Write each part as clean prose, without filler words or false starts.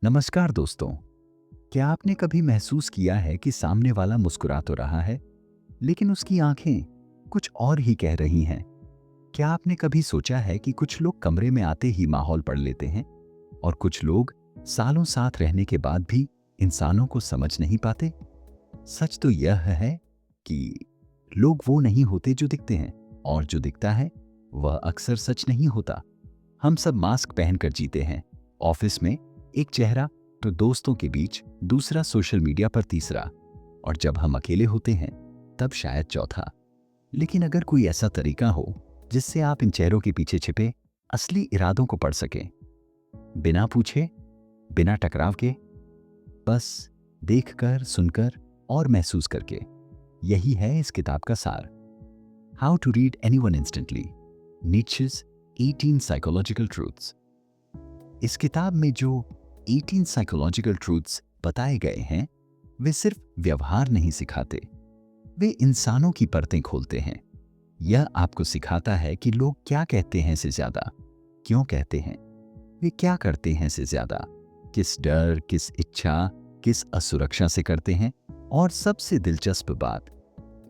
नमस्कार दोस्तों। क्या आपने कभी महसूस किया है कि सामने वाला मुस्कुरा तो रहा है, लेकिन उसकी आंखें कुछ और ही कह रही हैं? क्या आपने कभी सोचा है कि कुछ लोग कमरे में आते ही माहौल पढ़ लेते हैं और कुछ लोग सालों साथ रहने के बाद भी इंसानों को समझ नहीं पाते? सच तो यह है कि लोग वो नहीं होते जो दिखते हैं, और जो दिखता है वह अक्सर सच नहीं होता। हम सब मास्क पहनकर जीते हैं। ऑफिस में एक चेहरा, तो दोस्तों के बीच दूसरा, सोशल मीडिया पर तीसरा, और जब हम अकेले होते हैं तब शायद चौथा। लेकिन अगर कोई ऐसा तरीका हो जिससे आप इन चेहरों के पीछे छिपे असली इरादों को पढ़ सकें, बिना पूछे, बिना टकराव के, बस देखकर, सुनकर और महसूस करके, यही है इस किताब का सार। How to read anyone instantly, Nietzsche's 18 psychological truths. इस किताब में जो 18 साइकोलॉजिकल ट्रूथ्स बताए गए हैं, वे सिर्फ व्यवहार नहीं सिखाते, वे इंसानों की परतें खोलते हैं। यह आपको सिखाता है कि लोग क्या कहते हैं से ज्यादा क्यों कहते हैं, वे क्या करते हैं से ज्यादा किस डर, किस इच्छा, किस असुरक्षा से करते हैं। और सबसे दिलचस्प बात,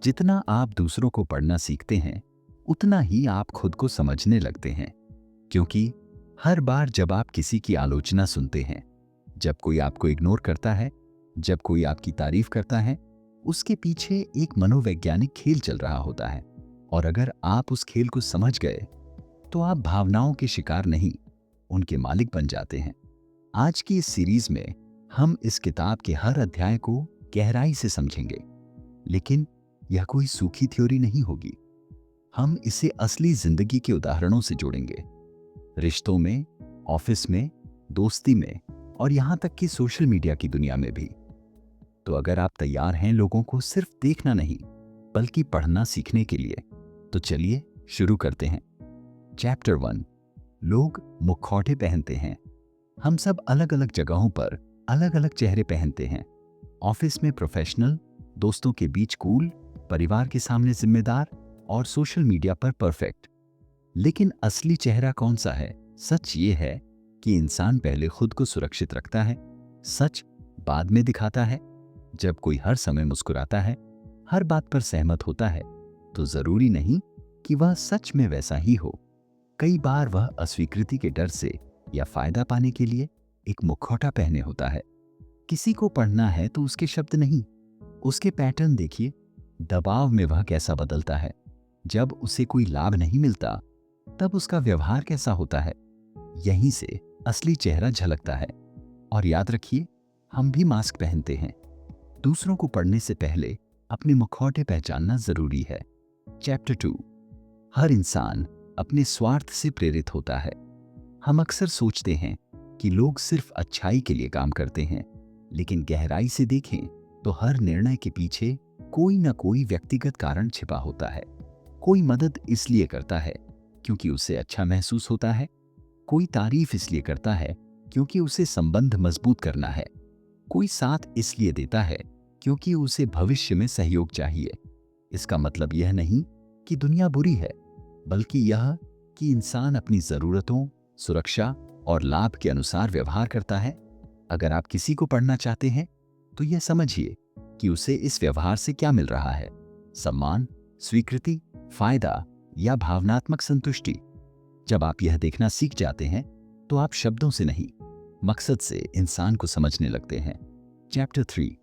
जितना आप दूसरों को पढ़ना सीखते हैं, उतना ही आप खुद को समझने लगते हैं। क्योंकि हर बार जब आप किसी की आलोचना सुनते हैं, जब कोई आपको इग्नोर करता है, जब कोई आपकी तारीफ करता है, उसके पीछे एक मनोवैज्ञानिक खेल चल रहा होता है। और अगर आप उस खेल को समझ गए, तो आप भावनाओं के शिकार नहीं, उनके मालिक बन जाते हैं। आज की इस सीरीज में हम इस किताब के हर अध्याय को गहराई से समझेंगे, लेकिन यह कोई सूखी थ्योरी नहीं होगी। हम इसे असली जिंदगी के उदाहरणों से जोड़ेंगे, रिश्तों में, ऑफिस में, दोस्ती में, और यहां तक कि सोशल मीडिया की दुनिया में भी। तो अगर आप तैयार हैं लोगों को सिर्फ देखना नहीं, बल्कि पढ़ना सीखने के लिए, तो चलिए शुरू करते हैं। चैप्टर 1, लोग मुखौटे पहनते हैं। हम सब अलग अलग जगहों पर अलग अलग चेहरे पहनते हैं। ऑफिस में प्रोफेशनल, दोस्तों के बीच कूल, परिवार के सामने जिम्मेदार, और सोशल मीडिया पर परफेक्ट। लेकिन असली चेहरा कौन सा है? सच ये है कि इंसान पहले खुद को सुरक्षित रखता है, सच बाद में दिखाता है। जब कोई हर समय मुस्कुराता है, हर बात पर सहमत होता है, तो जरूरी नहीं कि वह सच में वैसा ही हो। कई बार वह अस्वीकृति के डर से या फायदा पाने के लिए एक मुखौटा पहने होता है। किसी को पढ़ना है तो उसके शब्द नहीं, उसके पैटर्न देखिए। दबाव में वह कैसा बदलता है, जब उसे कोई लाभ नहीं मिलता तब उसका व्यवहार कैसा होता है। यहीं से असली चेहरा झलकता है। और याद रखिए, हम भी मास्क पहनते हैं। दूसरों को पढ़ने से पहले अपने मुखौटे पहचानना जरूरी है। चैप्टर 2, हर इंसान अपने स्वार्थ से प्रेरित होता है। हम अक्सर सोचते हैं कि लोग सिर्फ अच्छाई के लिए काम करते हैं, लेकिन गहराई से देखें तो हर निर्णय के पीछे कोई ना कोई व्यक्तिगत कारण छिपा होता है। कोई मदद इसलिए करता है क्योंकि उसे अच्छा महसूस होता है, कोई तारीफ इसलिए करता है क्योंकि उसे संबंध मजबूत करना है, कोई साथ इसलिए देता है क्योंकि उसे भविष्य में सहयोग चाहिए। इसका मतलब यह नहीं कि दुनिया बुरी है, बल्कि यह कि इंसान अपनी जरूरतों, सुरक्षा और लाभ के अनुसार व्यवहार करता है। अगर आप किसी को पढ़ना चाहते हैं, तो यह समझिए कि उसे इस व्यवहार से क्या मिल रहा है: सम्मान, स्वीकृति, फायदा या भावनात्मक संतुष्टि। जब आप यह देखना सीख जाते हैं, तो आप शब्दों से नहीं, मकसद से इंसान को समझने लगते हैं। चैप्टर 3,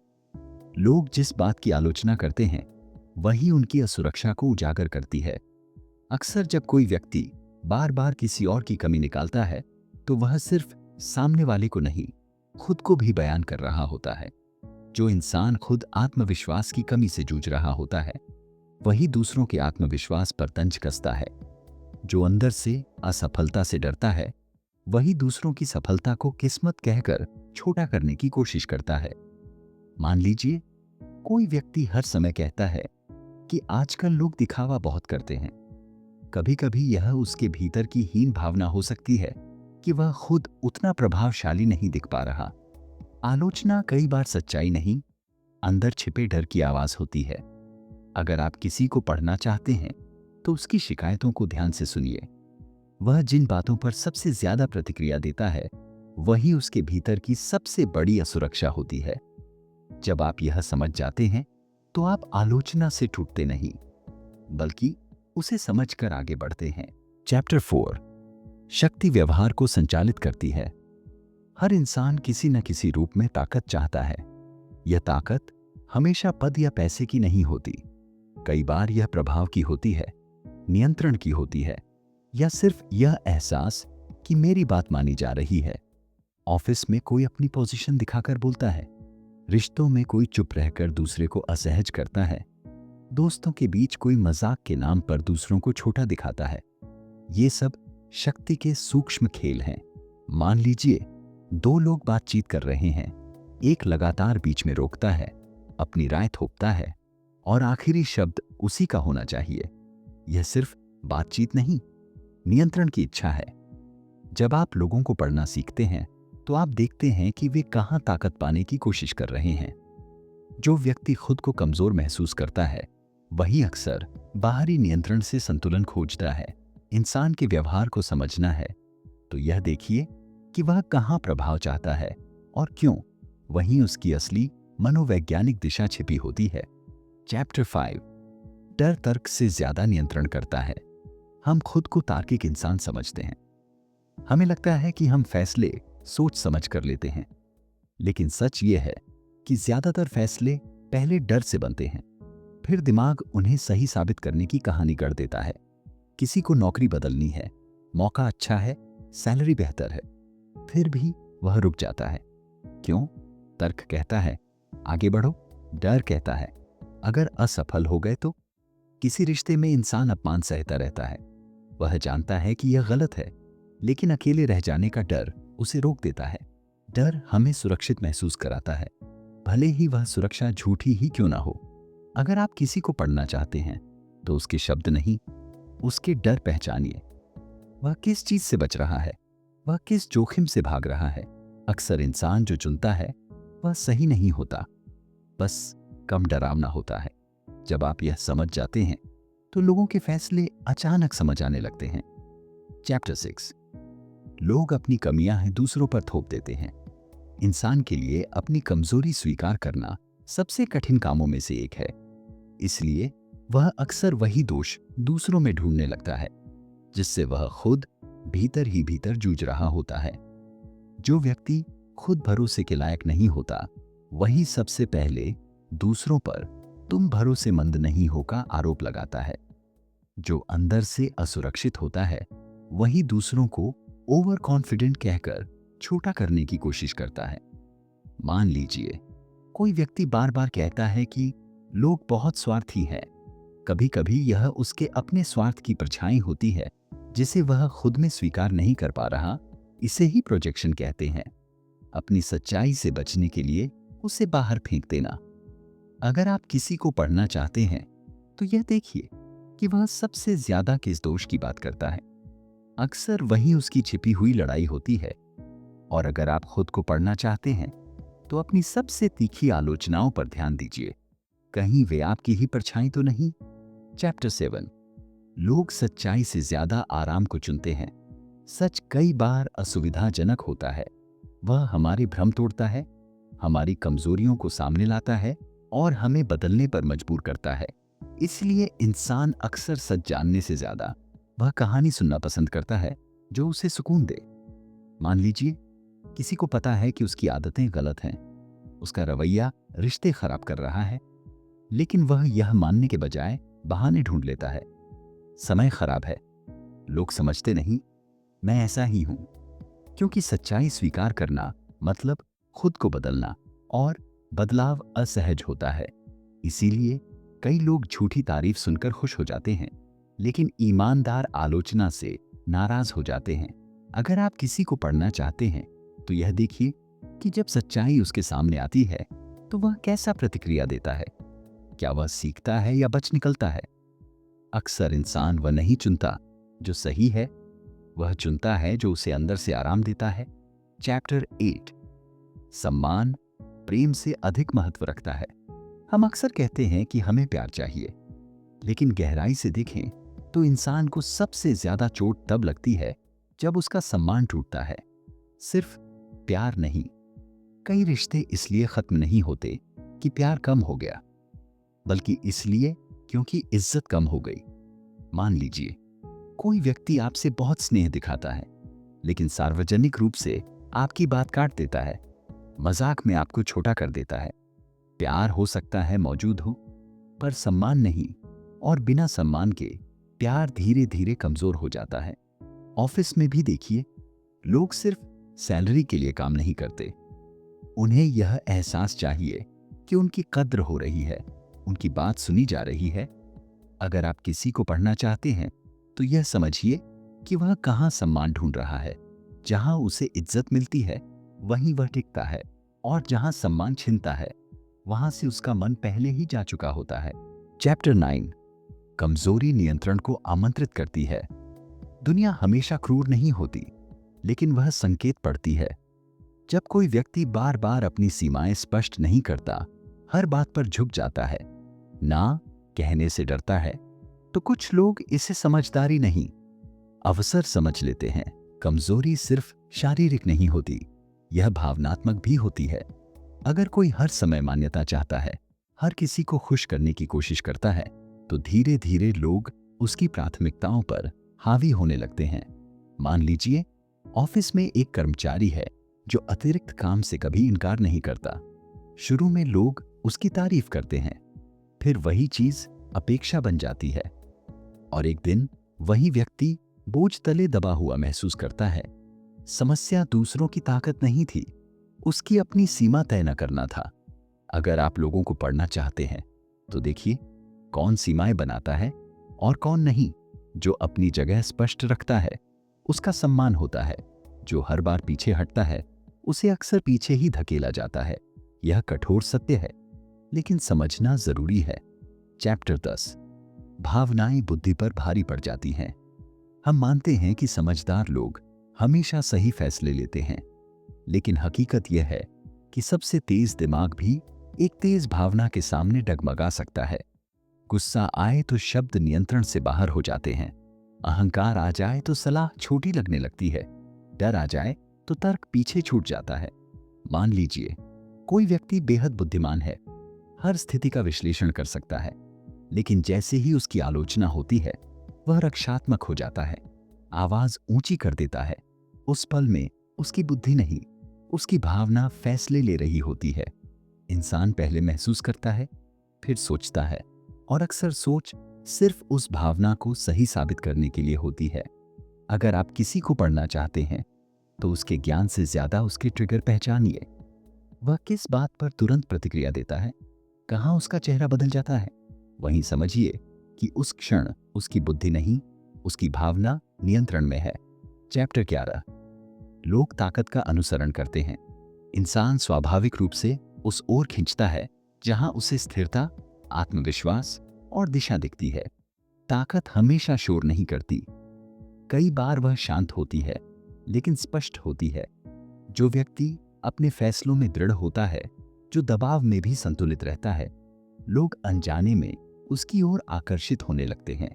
लोग जिस बात की आलोचना करते हैं, वही उनकी असुरक्षा को उजागर करती है। अक्सर जब कोई व्यक्ति बार बार किसी और की कमी निकालता है, तो वह सिर्फ सामने वाले को नहीं, खुद को भी बयान कर रहा होता है। जो इंसान खुद आत्मविश्वास की कमी से जूझ रहा होता है, वही दूसरों के आत्मविश्वास पर तंज कसता है। जो अंदर से असफलता से डरता है, वही दूसरों की सफलता को किस्मत कहकर छोटा करने की कोशिश करता है। मान लीजिए, कोई व्यक्ति हर समय कहता है कि आजकल लोग दिखावा बहुत करते हैं। कभी कभी यह उसके भीतर की हीन भावना हो सकती है कि वह खुद उतना प्रभावशाली नहीं दिख पा रहा। आलोचना कई बार सच्चाई नहीं, अंदर छिपे डर की आवाज होती है। अगर आप किसी को पढ़ना चाहते हैं, तो उसकी शिकायतों को ध्यान से सुनिए। वह जिन बातों पर सबसे ज्यादा प्रतिक्रिया देता है, वही उसके भीतर की सबसे बड़ी असुरक्षा होती है। जब आप यह समझ जाते हैं तो आप आलोचना से टूटते नहीं, बल्कि उसे समझकर आगे बढ़ते हैं। चैप्टर 4। शक्ति व्यवहार को संचालित करती है। हर इंसान किसी न किसी रूप में ताकत चाहता है। यह ताकत हमेशा पद या पैसे की नहीं होती। कई बार यह प्रभाव की होती है, नियंत्रण की होती है, या सिर्फ यह एहसास कि मेरी बात मानी जा रही है। ऑफिस में कोई अपनी पोजीशन दिखाकर बोलता है, रिश्तों में कोई चुप रहकर दूसरे को असहज करता है, दोस्तों के बीच कोई मजाक के नाम पर दूसरों को छोटा दिखाता है। ये सब शक्ति के सूक्ष्म खेल हैं। मान लीजिए दो लोग बातचीत कर रहे हैं, एक लगातार बीच में रोकता है, अपनी राय थोपता है, और आखिरी शब्द उसी का होना चाहिए। यह सिर्फ बातचीत नहीं, नियंत्रण की इच्छा है। जब आप लोगों को पढ़ना सीखते हैं तो आप देखते हैं कि वे कहां ताकत पाने की कोशिश कर रहे हैं। जो व्यक्ति खुद को कमजोर महसूस करता है वही अक्सर बाहरी नियंत्रण से संतुलन खोजता है। इंसान के व्यवहार को समझना है तो यह देखिए कि वह कहां प्रभाव चाहता है और क्यों। वहीं उसकी असली मनोवैज्ञानिक दिशा छिपी होती है। चैप्टर 5। डर तर्क से ज्यादा नियंत्रण करता है। हम खुद को तार्किक इंसान समझते हैं। हमें लगता है कि हम फैसले सोच समझ कर लेते हैं, लेकिन सच ये है कि ज्यादातर फैसले पहले डर से बनते हैं, फिर दिमाग उन्हें सही साबित करने की कहानी गढ़ देता है। किसी को नौकरी बदलनी है, मौका अच्छा है, सैलरी बेहतर है, फिर भी वह रुक जाता है। क्यों? तर्क कहता है आगे बढ़ो, डर कहता है अगर असफल हो गए तो। किसी रिश्ते में इंसान अपमान सहता रहता है। वह जानता है कि यह गलत है, लेकिन अकेले रह जाने का डर उसे रोक देता है। डर हमें सुरक्षित महसूस कराता है, भले ही वह सुरक्षा झूठी ही क्यों ना हो। अगर आप किसी को पढ़ना चाहते हैं तो उसके शब्द नहीं, उसके डर पहचानिए। वह किस चीज से बच रहा है, वह किस जोखिम से भाग रहा है। अक्सर इंसान जो चुनता है वह सही नहीं होता, बस कम डरावना होता है। जब आप यह समझ जाते हैं तो लोगों के फैसले अचानक समझ आने लगते हैं। चैप्टर 6। लोग अपनी कमियां हैं दूसरों पर थोप देते हैं। इंसान के लिए अपनी कमजोरी स्वीकार करना सबसे कठिन कामों में से एक है। इसलिए वह अक्सर वही दोष दूसरों में ढूंढने लगता है जिससे वह खुद भीतर ही भीतर जूझ रहा होता है। जो व्यक्ति खुद भरोसे के लायक नहीं होता वही सबसे पहले दूसरों पर तुम भरोसेमंद नहीं हो का आरोप लगाता है। जो अंदर से असुरक्षित होता है वही दूसरों को ओवर कॉन्फिडेंट कहकर छोटा करने की कोशिश करता है। मान लीजिए कोई व्यक्ति बार बार कहता है कि लोग बहुत स्वार्थी हैं। कभी कभी यह उसके अपने स्वार्थ की परछाई होती है जिसे वह खुद में स्वीकार नहीं कर पा रहा। इसे ही प्रोजेक्शन कहते हैं। अपनी सच्चाई से बचने के लिए उसे बाहर फेंक देना। अगर आप किसी को पढ़ना चाहते हैं तो यह देखिए कि वह सबसे ज्यादा किस दोष की बात करता है। अक्सर वही उसकी छिपी हुई लड़ाई होती है। और अगर आप खुद को पढ़ना चाहते हैं तो अपनी सबसे तीखी आलोचनाओं पर ध्यान दीजिए, कहीं वे आपकी ही परछाई तो नहीं। चैप्टर 7। लोग सच्चाई से ज्यादा आराम को चुनते हैं। सच कई बार असुविधाजनक होता है। वह हमारे भ्रम तोड़ता है, हमारी कमजोरियों को सामने लाता है और हमें बदलने पर मजबूर करता है। इसलिए इंसान अक्सर सच जानने से ज्यादा वह कहानी सुनना पसंद करता है जो उसे सुकून दे। मान लीजिए किसी को पता है कि उसकी आदतें गलत हैं, उसका रवैया रिश्ते खराब कर रहा है, लेकिन वह यह मानने के बजाय बहाने ढूंढ लेता है। समय खराब है, लोग समझते नहीं, मैं ऐसा ही हूं। क्योंकि सच्चाई स्वीकार करना मतलब खुद को बदलना, और बदलाव असहज होता है। इसीलिए कई लोग झूठी तारीफ सुनकर खुश हो जाते हैं, लेकिन ईमानदार आलोचना से नाराज हो जाते हैं। अगर आप किसी को पढ़ना चाहते हैं तो यह देखिए कि जब सच्चाई उसके सामने आती है तो वह कैसा प्रतिक्रिया देता है। क्या वह सीखता है या बच निकलता है? अक्सर इंसान वह नहीं चुनता जो सही है, वह चुनता है जो उसे अंदर से आराम देता है। चैप्टर 8। सम्मान प्रेम से अधिक महत्व रखता है। हम अक्सर कहते हैं कि हमें प्यार चाहिए, लेकिन गहराई से देखें तो इंसान को सबसे ज्यादा चोट तब लगती है जब उसका सम्मान टूटता है, सिर्फ प्यार नहीं। कई रिश्ते इसलिए खत्म नहीं होते कि प्यार कम हो गया, बल्कि इसलिए क्योंकि इज्जत कम हो गई। मान लीजिए कोई व्यक्ति आपसे बहुत स्नेह दिखाता है, लेकिन सार्वजनिक रूप से आपकी बात काट देता है, मजाक में आपको छोटा कर देता है। प्यार हो सकता है मौजूद हो, पर सम्मान नहीं, और बिना सम्मान के प्यार धीरे धीरे कमजोर हो जाता है। ऑफिस में भी देखिए, लोग सिर्फ सैलरी के लिए काम नहीं करते। उन्हें यह एहसास चाहिए कि उनकी कद्र हो रही है, उनकी बात सुनी जा रही है। अगर आप किसी को पढ़ना चाहते हैं तो यह समझिए कि वह कहाँ सम्मान ढूंढ रहा है। जहां उसे इज्जत मिलती है वहीं वह टिकता है, और जहां सम्मान छिनता है वहां से उसका मन पहले ही जा चुका होता है। चैप्टर 9, कमजोरी नियंत्रण को आमंत्रित करती है। दुनिया हमेशा क्रूर नहीं होती, लेकिन वह संकेत पड़ती है। जब कोई व्यक्ति बार बार अपनी सीमाएं स्पष्ट नहीं करता, हर बात पर झुक जाता है, ना कहने से डरता है, तो कुछ लोग इसे समझदारी नहीं, अवसर समझ लेते हैं। कमजोरी सिर्फ शारीरिक नहीं होती, यह भावनात्मक भी होती है। अगर कोई हर समय मान्यता चाहता है, हर किसी को खुश करने की कोशिश करता है, तो धीरे धीरे लोग उसकी प्राथमिकताओं पर हावी होने लगते हैं। मान लीजिए ऑफिस में एक कर्मचारी है जो अतिरिक्त काम से कभी इनकार नहीं करता। शुरू में लोग उसकी तारीफ करते हैं, फिर वही चीज अपेक्षा बन जाती है, और एक दिन वही व्यक्ति बोझ तले दबा हुआ महसूस करता है। समस्या दूसरों की ताकत नहीं थी, उसकी अपनी सीमा तय न करना था। अगर आप लोगों को पढ़ना चाहते हैं तो देखिए कौन सीमाएं बनाता है और कौन नहीं। जो अपनी जगह स्पष्ट रखता है उसका सम्मान होता है, जो हर बार पीछे हटता है उसे अक्सर पीछे ही धकेला जाता है। यह कठोर सत्य है, लेकिन समझना जरूरी है। चैप्टर 10, भावनाएं बुद्धि पर भारी पड़ जाती हैं। हम मानते हैं कि समझदार लोग हमेशा सही फैसले लेते हैं, लेकिन हकीकत यह है कि सबसे तेज दिमाग भी एक तेज भावना के सामने डगमगा सकता है। गुस्सा आए तो शब्द नियंत्रण से बाहर हो जाते हैं, अहंकार आ जाए तो सलाह छोटी लगने लगती है, डर आ जाए तो तर्क पीछे छूट जाता है। मान लीजिए कोई व्यक्ति बेहद बुद्धिमान है, हर स्थिति का विश्लेषण कर सकता है, लेकिन जैसे ही उसकी आलोचना होती है वह रक्षात्मक हो जाता है, आवाज ऊंची कर देता है। उस पल में उसकी बुद्धि नहीं, उसकी भावना फैसले ले रही होती है। इंसान पहले महसूस करता है, फिर सोचता है, और अक्सर सोच सिर्फ उस भावना को सही साबित करने के लिए होती है। अगर आप किसी को पढ़ना चाहते हैं तो उसके ज्ञान से ज्यादा उसके ट्रिगर पहचानिए। वह किस बात पर तुरंत प्रतिक्रिया देता है, कहाँ उसका चेहरा बदल जाता है। वहीं समझिए कि उस क्षण उसकी बुद्धि नहीं, उसकी भावना नियंत्रण में है। चैप्टर 11, लोग ताकत का अनुसरण करते हैं। इंसान स्वाभाविक रूप से उस ओर खींचता है जहां उसे स्थिरता, आत्मविश्वास और दिशा दिखती है। ताकत हमेशा शोर नहीं करती, कई बार वह शांत होती है, लेकिन स्पष्ट होती है। जो व्यक्ति अपने फैसलों में दृढ़ होता है, जो दबाव में भी संतुलित रहता है, लोग अनजाने में उसकी ओर आकर्षित होने लगते हैं।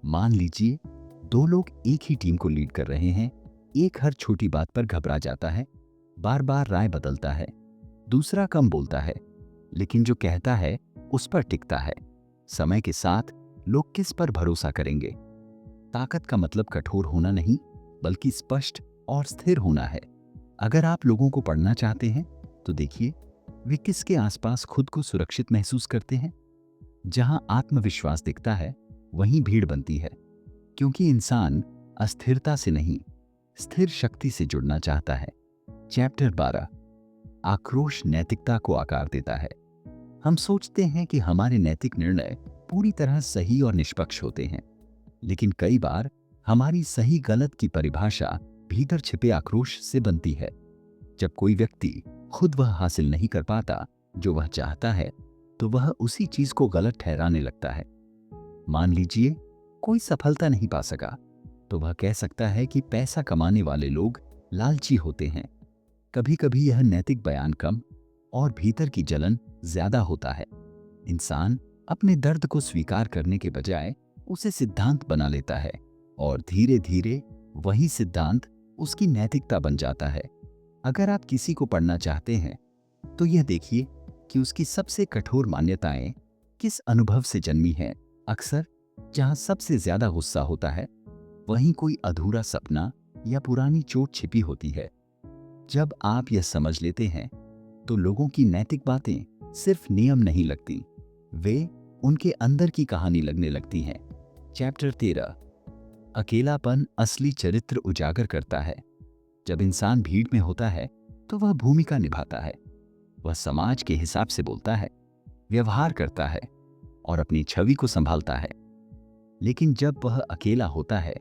मान लीजिए दो लोग एक ही टीम को लीड कर रहे हैं, एक हर छोटी बात पर घबरा जाता है, बार बार राय बदलता है, दूसरा कम बोलता है, लेकिन जो कहता है उस पर टिकता है। समय के साथ लोग किस पर भरोसा करेंगे? ताकत का मतलब कठोर होना नहीं, बल्कि स्पष्ट और स्थिर होना है। अगर आप लोगों को पढ़ना चाहते हैं तो देखिए वे किसके आसपास खुद को सुरक्षित महसूस करते हैं। जहां आत्मविश्वास दिखता है वहीं भीड़ बनती है, क्योंकि इंसान अस्थिरता से नहीं, स्थिर शक्ति से जुड़ना चाहता है। चैप्टर 12, आक्रोश नैतिकता को आकार देता है। हम सोचते हैं कि हमारे नैतिक निर्णय पूरी तरह सही और निष्पक्ष होते हैं, लेकिन कई बार हमारी सही गलत की परिभाषा भीतर छिपे आक्रोश से बनती है। जब कोई व्यक्ति खुद वह हासिल नहीं कर पाता जो वह चाहता है, तो वह उसी चीज को गलत ठहराने लगता है। मान लीजिए कोई सफलता नहीं पा सका, तो वह कह सकता है कि पैसा कमाने वाले लोग लालची होते हैं। कभी कभी यह नैतिक बयान कम और भीतर की जलन ज्यादा होता है। इंसान अपने दर्द को स्वीकार करने के बजाय उसे सिद्धांत बना लेता है, और धीरे धीरे वही सिद्धांत उसकी नैतिकता बन जाता है। अगर आप किसी को पढ़ना चाहते हैं तो यह देखिए कि उसकी सबसे कठोर मान्यताएं किस अनुभव से जन्मी हैं। अक्सर जहां सबसे ज्यादा गुस्सा होता है वहीं कोई अधूरा सपना या पुरानी चोट छिपी होती है। जब आप यह समझ लेते हैं तो लोगों की नैतिक बातें सिर्फ नियम नहीं लगती, वे उनके अंदर की कहानी लगने लगती हैं। चैप्टर 13, अकेलापन असली चरित्र उजागर करता है। जब इंसान भीड़ में होता है तो वह भूमिका निभाता है, वह समाज के हिसाब से बोलता है, व्यवहार करता है और अपनी छवि को संभालता है। लेकिन जब वह अकेला होता है,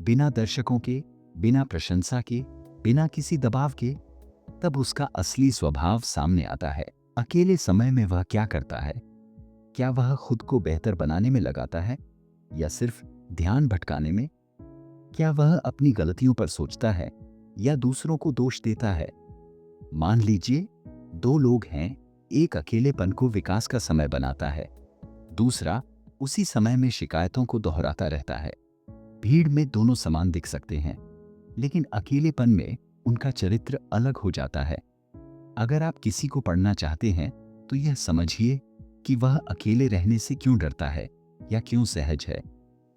बिना दर्शकों के, बिना प्रशंसा के, बिना किसी दबाव के, तब उसका असली स्वभाव सामने आता है। अकेले समय में वह क्या करता है? क्या वह खुद को बेहतर बनाने में लगाता है या सिर्फ ध्यान भटकाने में? क्या वह अपनी गलतियों पर सोचता है या दूसरों को दोष देता है? मान लीजिए दो लोग हैं, एक अकेलेपन को विकास का समय बनाता है, दूसरा उसी समय में शिकायतों को दोहराता रहता है। भीड़ में दोनों समान दिख सकते हैं, लेकिन अकेलेपन में उनका चरित्र अलग हो जाता है। अगर आप किसी को पढ़ना चाहते हैं तो यह समझिए कि वह अकेले रहने से क्यों डरता है या क्यों सहज है।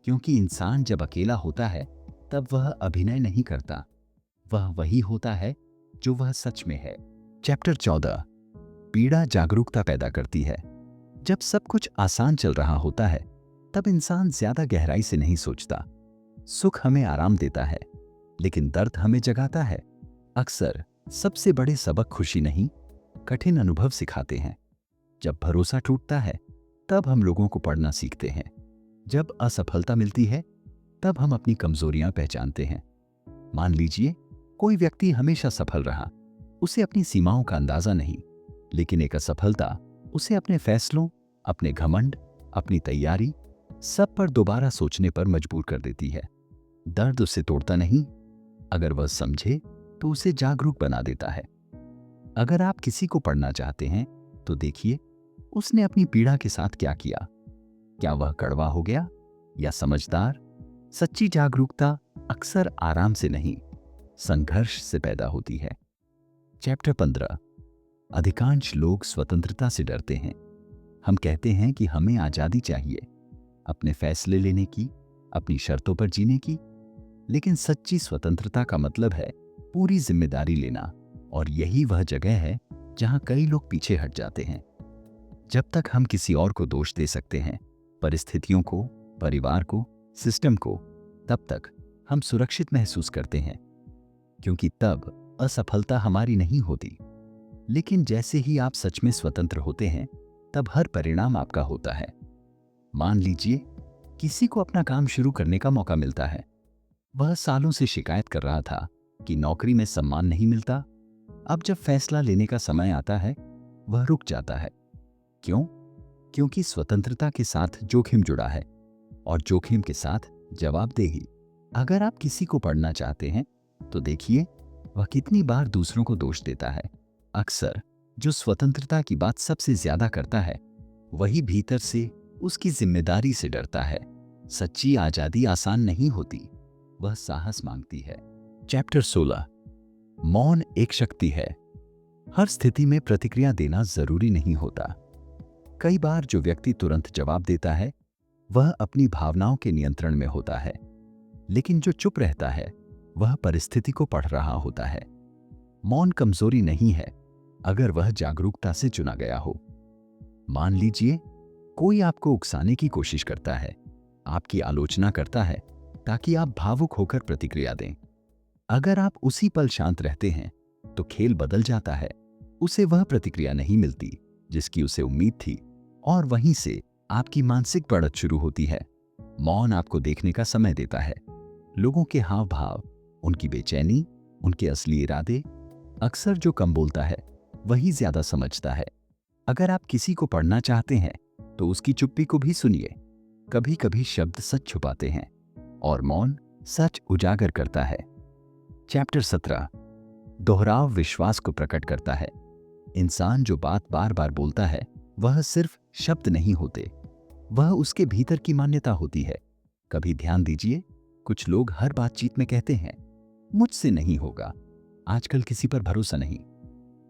क्योंकि इंसान जब अकेला होता है तब वह अभिनय नहीं करता, वह वही होता है जो वह सच में है। चैप्टर 14, पीड़ा जागरूकता पैदा करती है। जब सब कुछ आसान चल रहा होता है तब इंसान ज्यादा गहराई से नहीं सोचता। सुख हमें आराम देता है, लेकिन दर्द हमें जगाता है। अक्सर सबसे बड़े सबक खुशी नहीं, कठिन अनुभव सिखाते हैं। जब भरोसा टूटता है तब हम लोगों को पढ़ना सीखते हैं। जब असफलता मिलती है तब हम अपनी कमजोरियां पहचानते हैं। मान लीजिए कोई व्यक्ति हमेशा सफल रहा, उसे अपनी सीमाओं का अंदाजा नहीं, लेकिन एक असफलता उसे अपने फैसलों, अपने घमंड, अपनी तैयारी, सब पर दोबारा सोचने पर मजबूर कर देती है। दर्द उसे तोड़ता नहीं, अगर वह समझे तो उसे जागरूक बना देता है। अगर आप किसी को पढ़ना चाहते हैं तो देखिए उसने अपनी पीड़ा के साथ क्या किया। क्या वह कड़वा हो गया या समझदार? सच्ची जागरूकता अक्सर आराम से नहीं, संघर्ष से पैदा होती है। चैप्टर 15, अधिकांश लोग स्वतंत्रता से डरते हैं। हम कहते हैं कि हमें आजादी चाहिए, अपने फैसले लेने की, अपनी शर्तों पर जीने की। लेकिन सच्ची स्वतंत्रता का मतलब है पूरी जिम्मेदारी लेना, और यही वह जगह है जहां कई लोग पीछे हट जाते हैं। जब तक हम किसी और को दोष दे सकते हैं, परिस्थितियों को, परिवार को, सिस्टम को, तब तक हम सुरक्षित महसूस करते हैं, क्योंकि तब असफलता हमारी नहीं होती। लेकिन जैसे ही आप सच में स्वतंत्र होते हैं तब हर परिणाम आपका होता है। मान लीजिए किसी को अपना काम शुरू करने का मौका मिलता है। वह सालों से शिकायत कर रहा था कि नौकरी में सम्मान नहीं मिलता। अब जब फैसला लेने का समय आता है वह रुक जाता है। क्यों? क्योंकि स्वतंत्रता के साथ जोखिम जुड़ा है, और जोखिम के साथ जवाबदेही। अगर आप किसी को पढ़ना चाहते हैं तो देखिए वह कितनी बार दूसरों को दोष देता है। अक्सर जो स्वतंत्रता की बात सबसे ज्यादा करता है वही भीतर से उसकी जिम्मेदारी से डरता है। सच्ची आजादी आसान नहीं होती, वह साहस मांगती है। चैप्टर 16, मौन एक शक्ति है। हर स्थिति में प्रतिक्रिया देना जरूरी नहीं होता। कई बार जो व्यक्ति तुरंत जवाब देता है वह अपनी भावनाओं के नियंत्रण में होता है, लेकिन जो चुप रहता है वह परिस्थिति को पढ़ रहा होता है। मौन कमजोरी नहीं है अगर वह जागरूकता से चुना गया हो। मान लीजिए कोई आपको उकसाने की कोशिश करता है, आपकी आलोचना करता है ताकि आप भावुक होकर प्रतिक्रिया दें। अगर आप उसी पल शांत रहते हैं तो खेल बदल जाता है। उसे वह प्रतिक्रिया नहीं मिलती जिसकी उसे उम्मीद थी, और वहीं से आपकी मानसिक बढ़त शुरू होती है। मौन आपको देखने का समय देता है, लोगों के हाव भाव, उनकी बेचैनी, उनके असली इरादे। अक्सर जो कम बोलता है वही ज्यादा समझता है। अगर आप किसी को पढ़ना चाहते हैं तो उसकी चुप्पी को भी सुनिए। कभी कभी शब्द सच छुपाते हैं और मौन सच उजागर करता है। चैप्टर 17, दोहराव विश्वास को प्रकट करता है। इंसान जो बात बार बार बोलता है वह सिर्फ शब्द नहीं होते, वह उसके भीतर की मान्यता होती है। कभी ध्यान दीजिए, कुछ लोग हर बातचीत में कहते हैं मुझसे नहीं होगा, आजकल किसी पर भरोसा नहीं,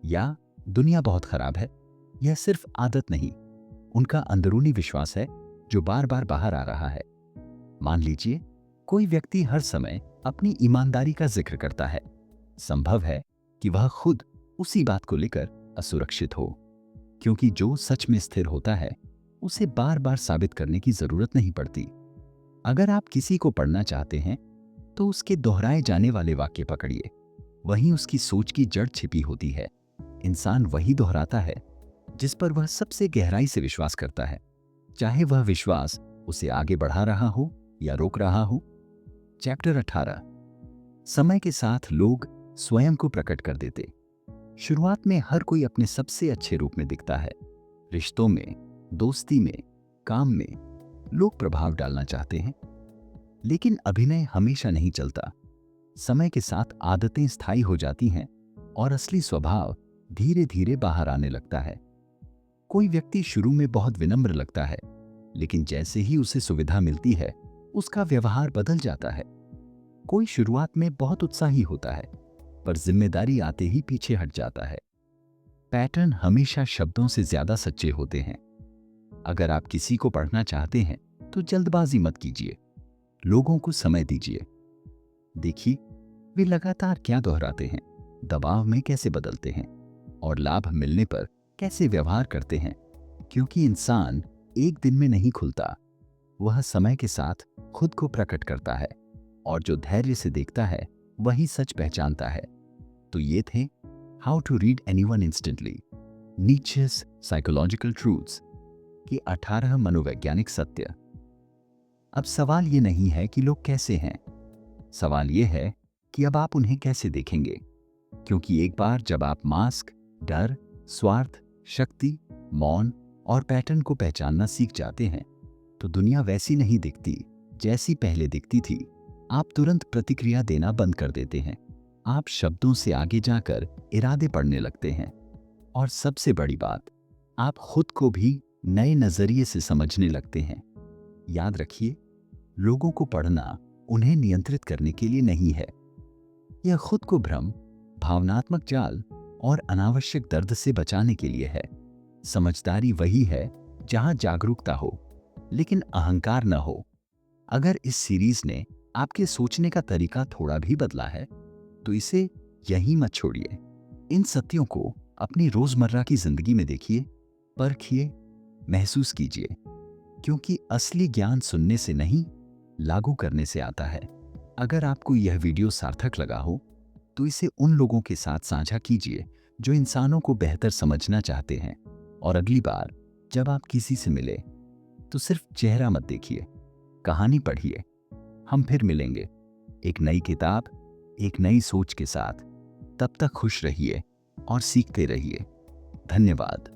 या दुनिया बहुत खराब है। यह सिर्फ आदत नहीं, उनका अंदरूनी विश्वास है जो बार बार बाहर आ रहा है। मान लीजिए कोई व्यक्ति हर समय अपनी ईमानदारी का जिक्र करता है। संभव है कि वह खुद उसी बात को लेकर असुरक्षित हो, क्योंकि जो सच में स्थिर होता है उसे बार बार साबित करने की जरूरत नहीं पड़ती। अगर आप किसी को पढ़ना चाहते हैं तो उसके दोहराए जाने वाले वाक्य पकड़िए, वहीं उसकी सोच की जड़ छिपी होती है। इंसान वही दोहराता है जिस पर वह सबसे गहराई से विश्वास करता है, चाहे वह विश्वास उसे आगे बढ़ा रहा हो या रोक रहा हो। चैप्टर 18। समय के साथ लोग स्वयं को प्रकट कर देते। शुरुआत में हर कोई अपने सबसे अच्छे रूप में दिखता है। रिश्तों में, दोस्ती में, काम में लोग प्रभाव डालना चाहते हैं, लेकिन अभिनय हमेशा नहीं चलता। समय के साथ आदतें स्थायी हो जाती हैं और असली स्वभाव धीरे धीरे बाहर आने लगता है। कोई व्यक्ति शुरू में बहुत विनम्र लगता है, लेकिन जैसे ही उसे सुविधा मिलती है उसका व्यवहार बदल जाता है। कोई शुरुआत में बहुत उत्साही होता है, पर जिम्मेदारी आते ही पीछे हट जाता है। पैटर्न हमेशा शब्दों से ज्यादा सच्चे होते हैं। अगर आप किसी को पढ़ना चाहते हैं तो जल्दबाजी मत कीजिए, लोगों को समय दीजिए। देखिए वे लगातार क्या दोहराते हैं, दबाव में कैसे बदलते हैं और लाभ मिलने पर कैसे व्यवहार करते हैं। क्योंकि इंसान एक दिन में नहीं खुलता, वह समय के साथ खुद को प्रकट करता है, और जो धैर्य से देखता है वही सच पहचानता है। तो ये थे how to read anyone instantly, नीचेस साइकोलॉजिकल ट्रूथ्स के 18 मनोवैज्ञानिक सत्य। अब सवाल ये नहीं है कि लोग कैसे हैं, सवाल ये है कि अब आप उन्हें कैसे देखेंगे। क्योंकि एक बार जब आप मास्क, डर, स्वार्थ, शक्ति, मौन और पैटर्न को पहचानना सीख जाते हैं तो दुनिया वैसी नहीं दिखती जैसी पहले दिखती थी। आप तुरंत प्रतिक्रिया देना बंद कर देते हैं, आप शब्दों से आगे जाकर इरादे पढ़ने लगते हैं, और सबसे बड़ी बात, आप खुद को भी नए नजरिए से समझने लगते हैं। याद रखिए, लोगों को पढ़ना उन्हें नियंत्रित करने के लिए नहीं है, यह खुद को भ्रम, भावनात्मक जाल और अनावश्यक दर्द से बचाने के लिए है। समझदारी वही है जहां जागरूकता हो, लेकिन अहंकार न हो। अगर इस सीरीज ने आपके सोचने का तरीका थोड़ा भी बदला है तो इसे यहीं मत छोड़िए। इन सत्यों को अपनी रोजमर्रा की जिंदगी में देखिए, परखिए, महसूस कीजिए, क्योंकि असली ज्ञान सुनने से नहीं, लागू करने से आता है। अगर आपको यह वीडियो सार्थक लगा हो तो इसे उन लोगों के साथ साझा कीजिए जो इंसानों को बेहतर समझना चाहते हैं। और अगली बार जब आप किसी से मिले तो सिर्फ चेहरा मत देखिए, कहानी पढ़िए। हम फिर मिलेंगे एक नई किताब, एक नई सोच के साथ। तब तक खुश रहिए और सीखते रहिए। धन्यवाद।